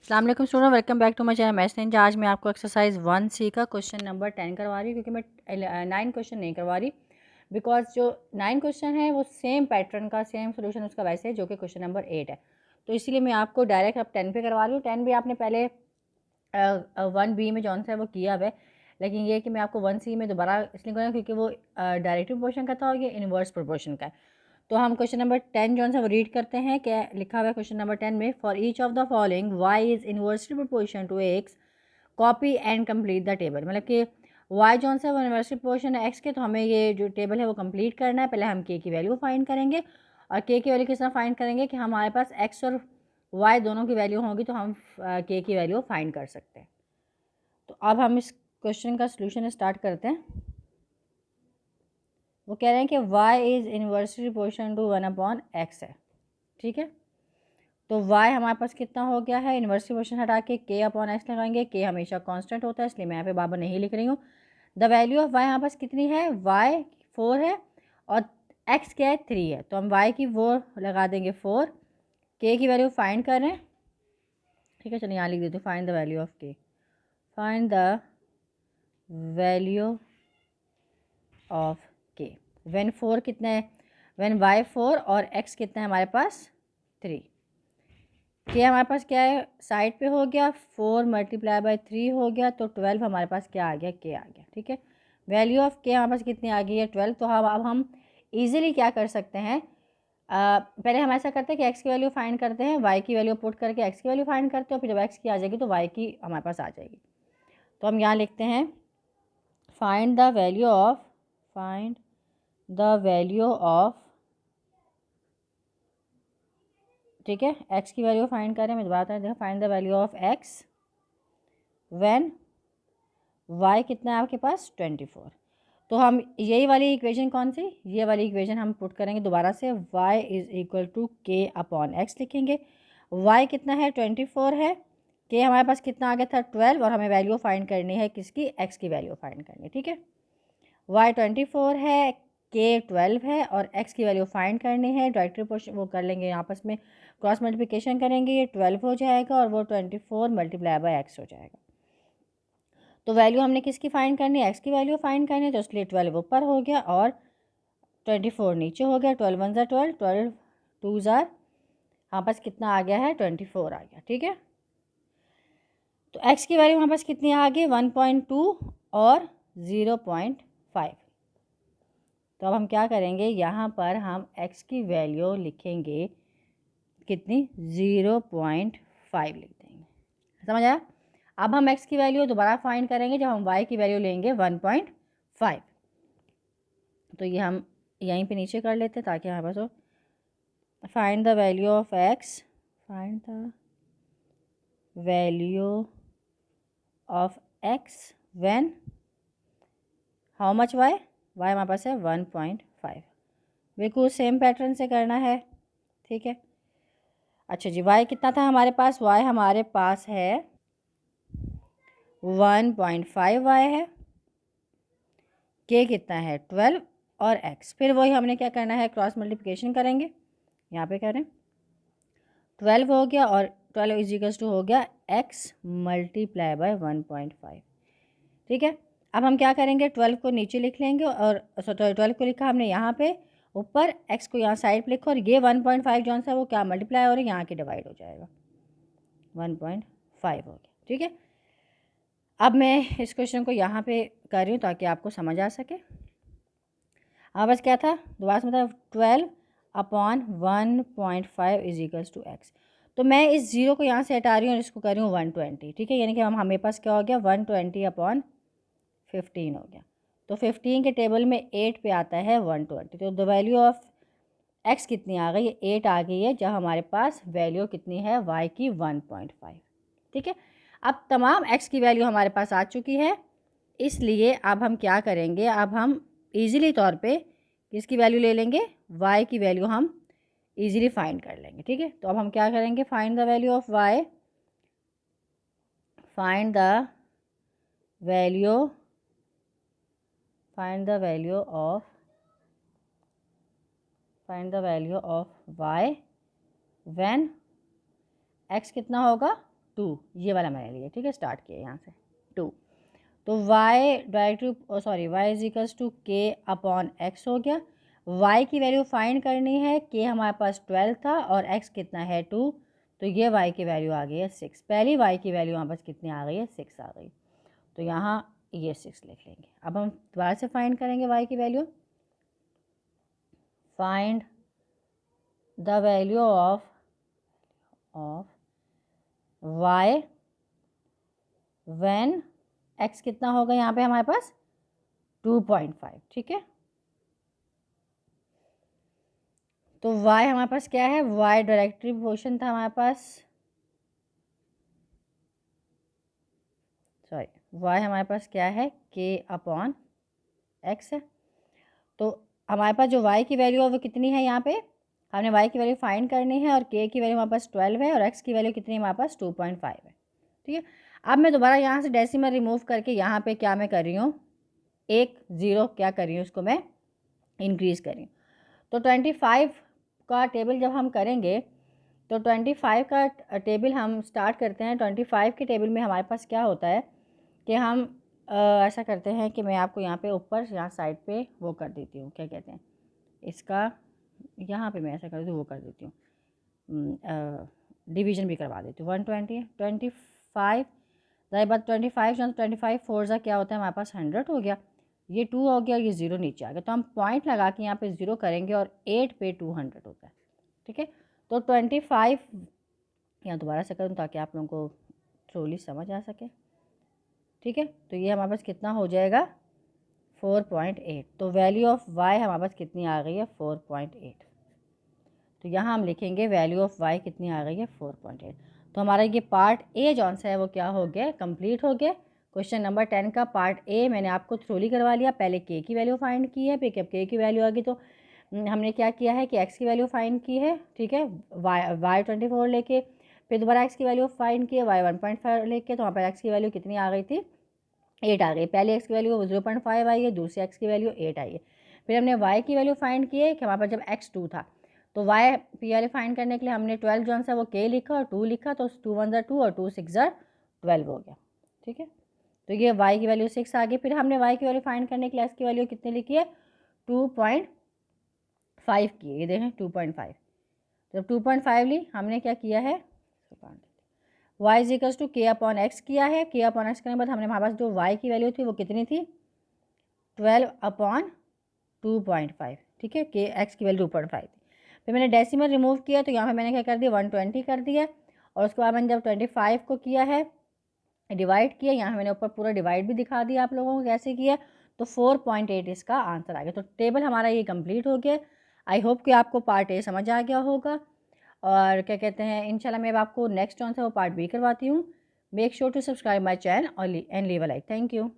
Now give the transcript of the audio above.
अस्सलाम वालेकुम student, welcome back to my channel maths ninja. आज मैं आपको एक्सरसाइज 1C का क्वेश्चन नंबर 10 करवा रही हूँ, क्योंकि मैं 9 क्वेश्चन नहीं करवा रही बिकॉज जो 9 क्वेश्चन है वो सेम पैटर्न का, सेम सोल्यूशन उसका वैसे है जो कि क्वेश्चन नंबर 8 है। तो इसीलिए मैं आपको डायरेक्ट अब 10 पे करवा रही हूँ। 10 भी आपने पहले 1B में जौन सा है वो किया हुआ है, लेकिन ये कि मैं आपको 1C में दोबारा इसलिए करूँ क्योंकि वो डायरेक्टिव प्रोपोर्शन का था और ये इनवर्स प्रोपोर्शन का है। तो हम क्वेश्चन नंबर 10 जो है वो रीड करते हैं। क्या लिखा हुआ है क्वेश्चन नंबर 10 में? For each of the following Y is inversely proportion to X, copy and complete the table. मतलब कि वाई जो है वो इनवर्सली प्रोपोर्शन है एक्स के, तो हमें ये जो टेबल है वो कंप्लीट करना है। पहले हम के की वैल्यू फाइंड करेंगे, और के की वैल्यू किस तरह फाइंड करेंगे कि हमारे पास एक्स और वाई दोनों की वैल्यू होगी तो हम के की वैल्यू फाइंड कर सकते हैं। तो अब हम इस क्वेश्चन का सोल्यूशन स्टार्ट करते हैं। वो कह रहे हैं कि y is inversely proportion to 1/x है, ठीक है। तो y हमारे पास कितना हो गया है? इनवर्सली प्रोपोर्शन हटा के k/x लगाएंगे। k हमेशा कांस्टेंट होता है, इसलिए मैं यहाँ पे बाबा नहीं लिख रही हूँ। द वैल्यू ऑफ y हमारे पास कितनी है? y 4 है और x क्या है? 3 है। तो हम y की वो लगा देंगे 4, k की वैल्यू फाइंड कर रहे हैं, ठीक है। चलिए यहाँ लिख देते हैं, find the value of k। Find the value of k when 4 कितना है? व्हेन y 4 और x कितना है हमारे पास? 3। k हमारे पास क्या है? साइड पे हो गया 4 मल्टीप्लाई बाय 3 हो गया, तो 12 हमारे पास क्या आ गया? k आ गया, ठीक है। वैल्यू ऑफ k हमारे पास कितनी आ गई है? 12। तो अब हम इजीली क्या कर सकते हैं, पहले हम ऐसा करते हैं कि x की वैल्यू फाइंड करते हैं, y की वैल्यू पुट करके x की वैल्यू फाइंड करते हैं, और फिर जब x की आ जाएगी तो y की हमारे पास आ जाएगी। तो हम यहाँ लिखते हैं find the value of, find the value of, ठीक है, x की वैल्यू फाइंड करें। मैं दोबारा देखो, find the value of x when y कितना है आपके पास? 24। तो हम यही वाली इक्वेशन, कौन सी? ये वाली इक्वेशन हम पुट करेंगे दोबारा से। y is equal to k/x लिखेंगे। y कितना है? 24 है। k हमारे पास कितना आ गया था? 12। और हमें वैल्यू फाइंड करनी है किसकी? x की वैल्यू फाइंड करनी है, ठीक है। y 24 है, k 12 है, और x की वैल्यू फाइंड करनी है। डायरेक्टली पोर्शन वो कर लेंगे, आपस में क्रॉस मल्टीप्लिकेशन करेंगे, ये 12 हो जाएगा और वो 24 मल्टीप्लाई बाय x हो जाएगा। तो वैल्यू हमने किसकी फाइंड करनी है? x की वैल्यू फाइंड करनी है, तो इसलिए 12 ऊपर हो गया और 24 नीचे हो गया। 12 1 12, 12 2 हमारे पास कितना आ गया है? 24 आ गया, ठीक है। तो x की वैल्यू हमारे पास कितनी आ गई? 1.2 और 0.5। तो अब हम क्या करेंगे, यहाँ पर हम x की वैल्यू लिखेंगे कितनी? 0.5 लिख देंगे, समझ आया। अब हम x की वैल्यू दोबारा फाइंड करेंगे जब हम y की वैल्यू लेंगे 1.5। तो ये हम यहीं पे नीचे कर लेते हैं ताकि हमारे पास हो। Find the value of x, find the value of x when how much y? y हमारे पास है 1.5। बिल्कुल सेम पैटर्न से करना है, ठीक है। अच्छा जी, y कितना था हमारे पास? y हमारे पास है 1.5 y है, k कितना है? 12 और x। फिर वही हमने क्या करना है, क्रॉस मल्टीप्लिकेशन करेंगे। यहाँ पे करें, 12 हो गया और 12 इज इक्वल्स टू हो गया x मल्टीप्लाई बाय 1.5, ठीक है। अब हम क्या करेंगे, 12 को नीचे लिख लेंगे, और 12 को लिखा हमने यहाँ पे ऊपर, x को यहाँ साइड पे लिखो, और ये 1.5 जो सा वो क्या मल्टीप्लाई हो रहा है, यहाँ के डिवाइड हो जाएगा, 1.5 हो गया, ठीक है। अब मैं इस क्वेश्चन को यहाँ पे कर रही हूँ ताकि आपको समझ आ सके। हाँ बस क्या था दोबारा से, मतलब 12/1.5 इज इक्वल्स टू x। तो मैं इस जीरो को यहाँ से हटा रही हूँ और इसको कर रही हूँ 120, ठीक है। यानी कि हमें पास क्या हो गया? 120/15 हो गया। तो 15 के टेबल में 8 पे आता है 120। तो द वैल्यू ऑफ x कितनी आ गई? 8 आ गई है, जब हमारे पास वैल्यू कितनी है y की? 1.5, ठीक है। अब तमाम x की वैल्यू हमारे पास आ चुकी है, इसलिए अब हम क्या करेंगे, अब हम इजीली तौर पे किसकी वैल्यू ले लेंगे? y की वैल्यू हम इजीली फाइंड कर लेंगे, ठीक है। तो अब हम क्या करेंगे, find the value of y, find the value, find the value of, find the value of y when x कितना होगा? 2, ये वाला मैंने लिया, ठीक है, स्टार्ट किया यहाँ से 2। तो y directly sorry y is equals to k upon x हो गया। y की वैल्यू फाइंड करनी है, k हमारे पास 12 था और x कितना है 2, तो ये y की वैल्यू आ गई है 6। पहली y की वैल्यू यहाँ पास कितनी आ गई है 6 आ गई, तो यहाँ ये 6 लिख लेंगे। अब हम दोबारा से फाइंड करेंगे y की value. Find the value of y when x कितना होगा यहाँ पे हमारे पास 2.5, ठीक है। तो y हमारे पास क्या है, y डायरेक्टली प्रोपोर्शन था हमारे पास, सॉरी y हमारे पास क्या है k अपॉन x है। तो हमारे पास जो y की वैल्यू है वो कितनी है, यहाँ पे हमने y की वैल्यू फाइंड करनी है और k की वैल्यू हमारे पास 12 है और x की वैल्यू कितनी है हमारे पास 2.5 है, ठीक है। अब मैं दोबारा यहाँ से डेसिमल रिमूव करके यहाँ पे क्या मैं कर रही हूँ, एक ज़ीरो क्या कर रही हूँ, उसको मैं इंक्रीज़ कर रही हूँ। तो 25 का टेबल जब हम करेंगे तो 25 का टेबल हम स्टार्ट करते हैं। 25 के टेबल में हमारे पास क्या होता है कि हम ऐसा करते हैं कि मैं आपको यहाँ पे ऊपर यहाँ साइड पे वो कर देती हूँ, क्या कहते हैं इसका, यहाँ पे मैं ऐसा कर देती हूँ, वो कर देती हूँ, डिवीज़न भी करवा देती हूँ। 120 है, 25 ज़ाहिर बात 25 जो 25 फोर ज़ा क्या होता है हमारे पास 100 हो गया, ये 2 हो गया और ये 0 नीचे आ गया, तो हम पॉइंट लगा के यहाँ पे 0 करेंगे और 8 पे 200 होता है, ठीक है। तो 25 यहाँ दोबारा से करूँ ताकि आप लोगों को थ्रोली समझ आ सके, ठीक है। तो ये हमारे पास कितना हो जाएगा 4.8, तो वैल्यू ऑफ y हमारे पास कितनी आ गई है 4.8। तो यहाँ हम लिखेंगे वैल्यू ऑफ y कितनी आ गई है 4.8। तो हमारा ये पार्ट ए जौन सा है वो क्या हो गया, कंप्लीट हो गया। क्वेश्चन नंबर 10 का पार्ट ए मैंने आपको थ्रोली करवा लिया। पहले के की वैल्यू फाइंड की है, फिर जब के की वैल्यू आ गई तो हमने क्या किया है कि एक्स की वैल्यू फाइंड की है, ठीक है, वाई 24 लेके, फिर दोबारा एक्स की वैल्यू फाइंड की है वाई 1.5 लेके, तो वहाँ पर एक्स की वैल्यू कितनी आ गई थी 8 आ गई। पहले एक्स की वैल्यू 0.5 आई है, दूसरी एक्स की वैल्यू 8 आई है। फिर हमने वाई की वैल्यू फाइंड की है कि हमारे पास जब एक्स 2 था तो वाई पी वाले फाइंड करने के लिए हमने 12 जो सा वो के लिखा और 2 लिखा, तो 2 1 ज़ा 2 और 2 6 ज़ा 12 हो गया, ठीक है। तो ये वाई की वैल्यू 6 आ गई। फिर हमने वाई की वैल्यू फाइंड करने के लिए एक्स की वैल्यू कितनी लिखी है 2.5 की है, ये देखें 2.5। जब 2.5 ली हमने क्या किया है वाई इज इक्वल्स टू के अपॉन एक्स किया है। के अपॉन एक्स करने के बाद हमने हमारे पास जो वाई की वैल्यू थी वो कितनी थी 12 अपॉन 2.5, ठीक है, के एक्स की वैल्यू 2.5 थी। फिर मैंने डेसिमल रिमूव किया तो यहाँ पे मैंने क्या कर दिया 120 कर दिया, और उसके बाद मैंने जब 25 को किया है डिवाइड किया, यहाँ मैंने ऊपर पूरा डिवाइड भी दिखा दिया आप लोगों को कैसे किया, तो 4.8 इसका आंसर आ गया। तो टेबल हमारा ये कंप्लीट हो गया। आई होप कि आपको पार्ट ए समझ आ गया होगा, और क्या कहते हैं इंशाल्लाह मैं अब आपको नेक्स्ट ऑन से वो पार्ट बी करवाती हूँ। Make sure to subscribe my channel and leave a like. Thank you.